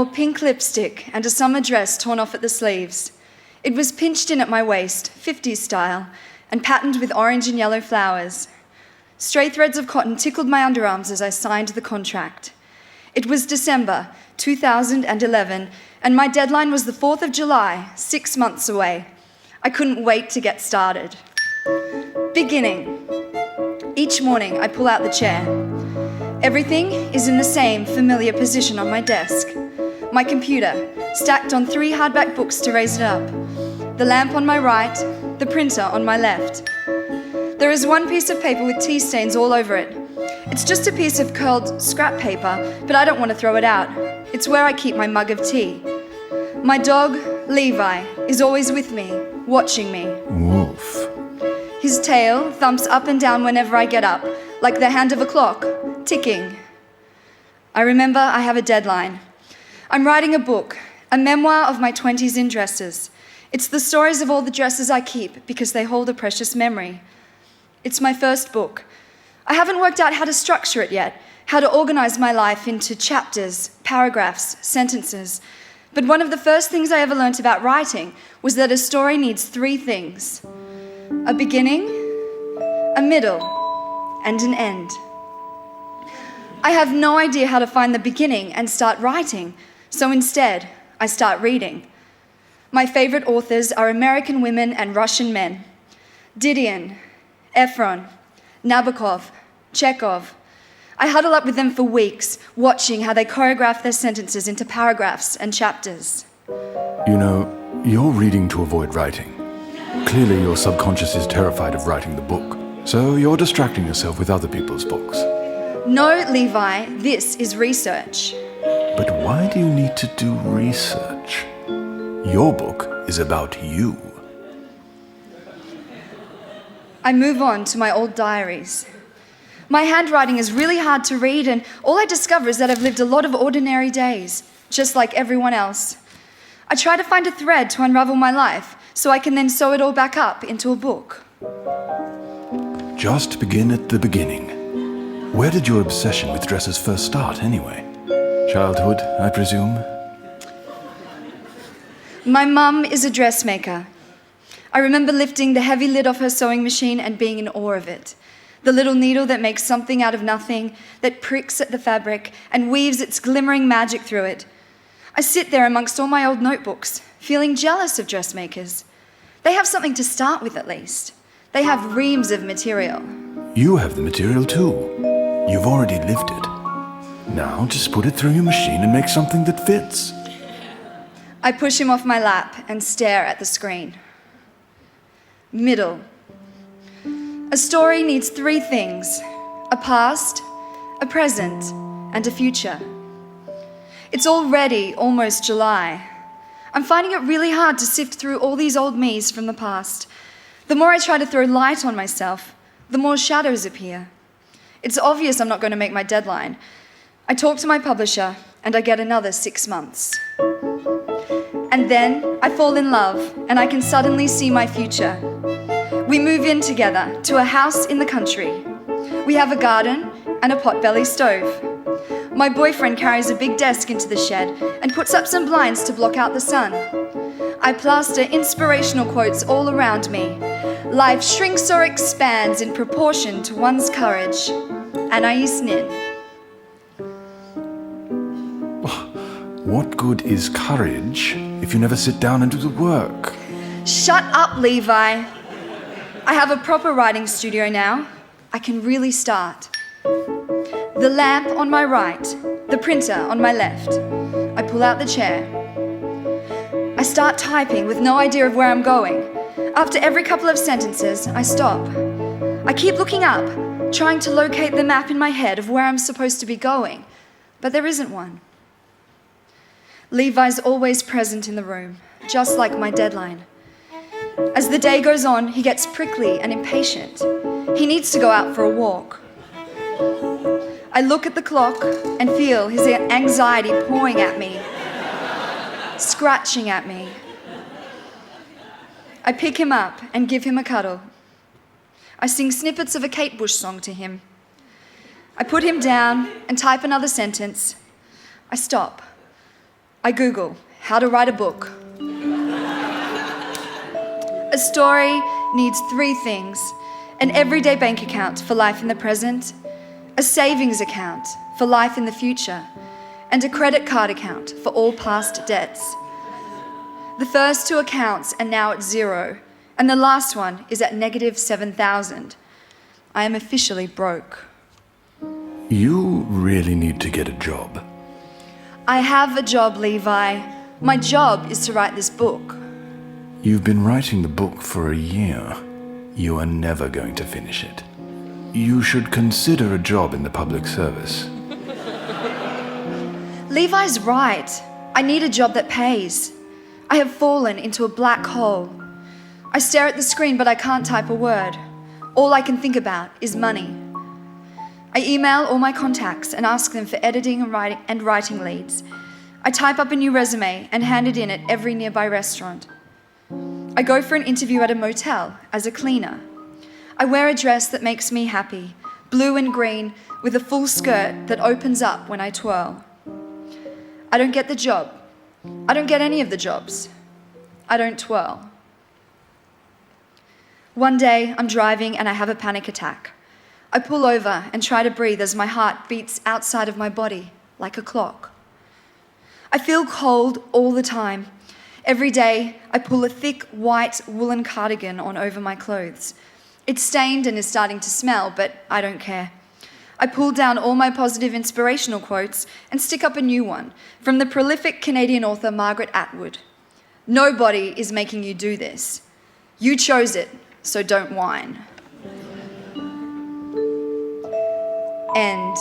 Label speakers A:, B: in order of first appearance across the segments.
A: wore pink lipstick and a summer dress torn off at the sleeves. It was pinched in at my waist, 50s style, and patterned with orange and yellow flowers. Stray threads of cotton tickled my underarms as I signed the contract. It was December 2011, and my deadline was the 4th of July, 6 months away. I couldn't wait to get started. Beginning. Each morning, I pull out the chair. Everything is in the same familiar position on my desk. My computer, stacked on 3 hardback books to raise it up. The lamp on my right, the printer on my left. There is one piece of paper with tea stains all over it. It's just a piece of curled scrap paper, but I don't want to throw it out. It's where I keep my mug of tea. My dog, Levi, is always with me, watching me.
B: Woof.
A: His tail thumps up and down whenever I get up, like the hand of a clock, ticking. I remember I have a deadline. I'm writing a book, a memoir of my 20s in dresses. It's the stories of all the dresses I keep because they hold a precious memory. It's my first book. I haven't worked out how to structure it yet, how to organize my life into chapters, paragraphs, sentences. But one of the first things I ever learned about writing was that a story needs 3 things: a beginning, a middle, and an end. I have no idea how to find the beginning and start writing, so instead, I start reading. My favorite authors are American women and Russian men. Didion, Efron, Nabokov, Chekhov. I huddle up with them for weeks, watching how they choreograph their sentences into paragraphs and chapters.
B: You know, you're reading to avoid writing. Clearly your subconscious is terrified of writing the book, so you're distracting yourself with other people's books.
A: No, Levi, this is research.
B: But why do you need to do research? Your book is about you.
A: I move on to my old diaries. My handwriting is really hard to read, and all I discover is that I've lived a lot of ordinary days, just like everyone else. I try to find a thread to unravel my life, so I can then sew it all back up into a book.
B: Just begin at the beginning. Where did your obsession with dresses first start, anyway? Childhood, I presume?
A: My mum is a dressmaker. I remember lifting the heavy lid off her sewing machine and being in awe of it. The little needle that makes something out of nothing, that pricks at the fabric and weaves its glimmering magic through it. I sit there amongst all my old notebooks, feeling jealous of dressmakers. They have something to start with, at least. They have reams of material.
B: You have the material too. You've already lived it. Now just put it through your machine and make something that fits.
A: I push him off my lap and stare at the screen. Middle. A story needs 3 things: a past, a present, and a future. It's already almost July. I'm finding it really hard to sift through all these old me's from the past. The more I try to throw light on myself, the more shadows appear. It's obvious I'm not going to make my deadline. I talk to my publisher, and I get another 6 months. And then I fall in love, and I can suddenly see my future. We move in together to a house in the country. We have a garden and a potbelly stove. My boyfriend carries a big desk into the shed and puts up some blinds to block out the sun. I plaster inspirational quotes all around me. Life shrinks or expands in proportion to one's courage. Anais Nin.
B: What good is courage if you never sit down and do the work?
A: Shut up, Levi. I have a proper writing studio now. I can really start. The lamp on my right, the printer on my left. I pull out the chair. I start typing with no idea of where I'm going. After every couple of sentences, I stop. I keep looking up, trying to locate the map in my head of where I'm supposed to be going, but there isn't one. Levi's always present in the room, just like my deadline. As the day goes on, he gets prickly and impatient. He needs to go out for a walk. I look at the clock and feel his anxiety pouring at me, scratching at me. I pick him up and give him a cuddle. I sing snippets of a Kate Bush song to him. I put him down and type another sentence. I stop. I Google how to write a book. A story needs 3 things: an everyday bank account for life in the present, a savings account for life in the future, and a credit card account for all past debts. The first 2 accounts are now at 0, and the last one is at negative 7,000. I am officially broke.
B: You really need to get a job.
A: I have a job, Levi. My job is to write this book.
B: You've been writing the book for a year. You are never going to finish it. You should consider a job in the public service.
A: Levi's right. I need a job that pays. I have fallen into a black hole. I stare at the screen, but I can't type a word. All I can think about is money. I email all my contacts and ask them for editing and writing leads. I type up a new resume and hand it in at every nearby restaurant. I go for an interview at a motel as a cleaner. I wear a dress that makes me happy, blue and green, with a full skirt that opens up when I twirl. I don't get the job. I don't get any of the jobs. I don't twirl. One day, I'm driving and I have a panic attack. I pull over and try to breathe as my heart beats outside of my body like a clock. I feel cold all the time. Every day, I pull a thick white woolen cardigan on over my clothes. It's stained and is starting to smell, but I don't care. I pull down all my positive inspirational quotes and stick up a new one from the prolific Canadian author Margaret Atwood. Nobody is making you do this. You chose it, so don't whine. End.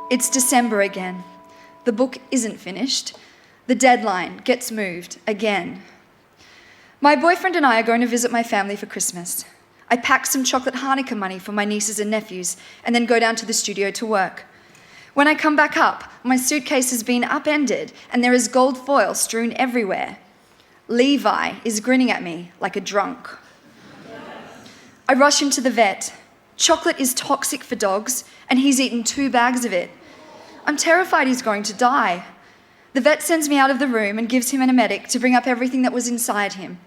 A: It's December again. The book isn't finished. The deadline gets moved again. My boyfriend and I are going to visit my family for Christmas. I pack some chocolate Hanukkah money for my nieces and nephews and then go down to the studio to work. When I come back up, my suitcase has been upended and there is gold foil strewn everywhere. Levi is grinning at me like a drunk. I rush him to the vet. Chocolate is toxic for dogs and he's eaten 2 bags of it. I'm terrified he's going to die. The vet sends me out of the room and gives him an emetic to bring up everything that was inside him.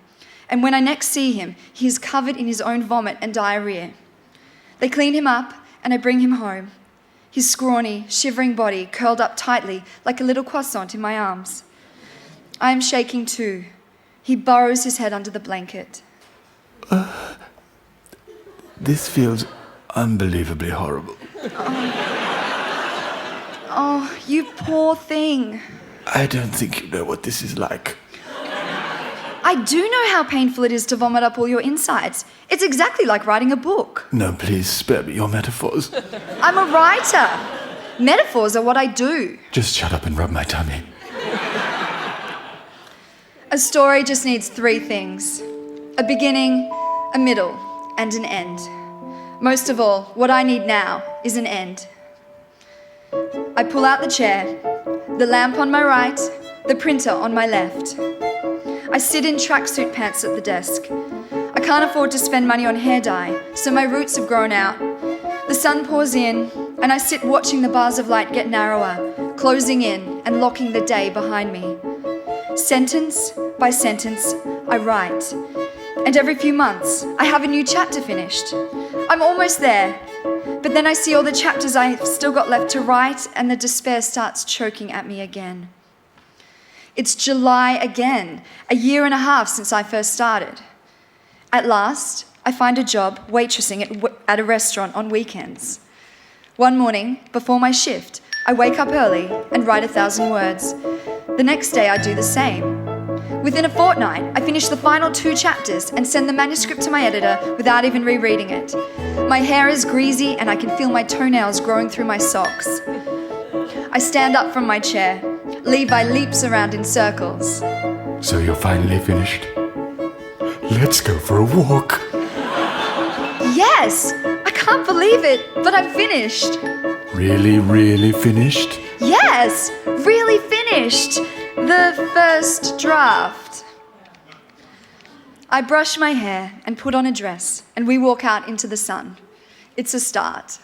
A: And when I next see him, he is covered in his own vomit and diarrhea. They clean him up and I bring him home. His scrawny, shivering body curled up tightly like a little croissant in my arms. I am shaking too. He burrows his head under the blanket.
B: This feels unbelievably horrible.
A: Oh, you poor thing.
B: I don't think you know what this is like.
A: I do know how painful it is to vomit up all your insides. It's exactly like writing a book.
B: No, please spare me your metaphors.
A: I'm a writer. Metaphors are what I do.
B: Just shut up and rub my tummy.
A: A story just needs 3 things: a beginning, a middle, and an end. Most of all, what I need now is an end. I pull out the chair, the lamp on my right, the printer on my left. I sit in tracksuit pants at the desk. I can't afford to spend money on hair dye, so my roots have grown out. The sun pours in, and I sit watching the bars of light get narrower, closing in and locking the day behind me. Sentence by sentence, I write. And every few months, I have a new chapter finished. I'm almost there, but then I see all the chapters I've still got left to write, and the despair starts choking at me again. It's July again, a year and a half since I first started. At last, I find a job waitressing at a restaurant on weekends. One morning, before my shift, I wake up early and write 1,000 words. The next day, I do the same. Within a fortnight, I finish the final 2 chapters and send the manuscript to my editor without even rereading it. My hair is greasy and I can feel my toenails growing through my socks. I stand up from my chair. Levi leaps around in circles.
B: So you're finally finished? Let's go for a walk.
A: Yes! I can't believe it, but I'm finished.
B: Really, really finished?
A: Yes! Really finished! The first draft. I brush my hair and put on a dress, and we walk out into the sun. It's a start.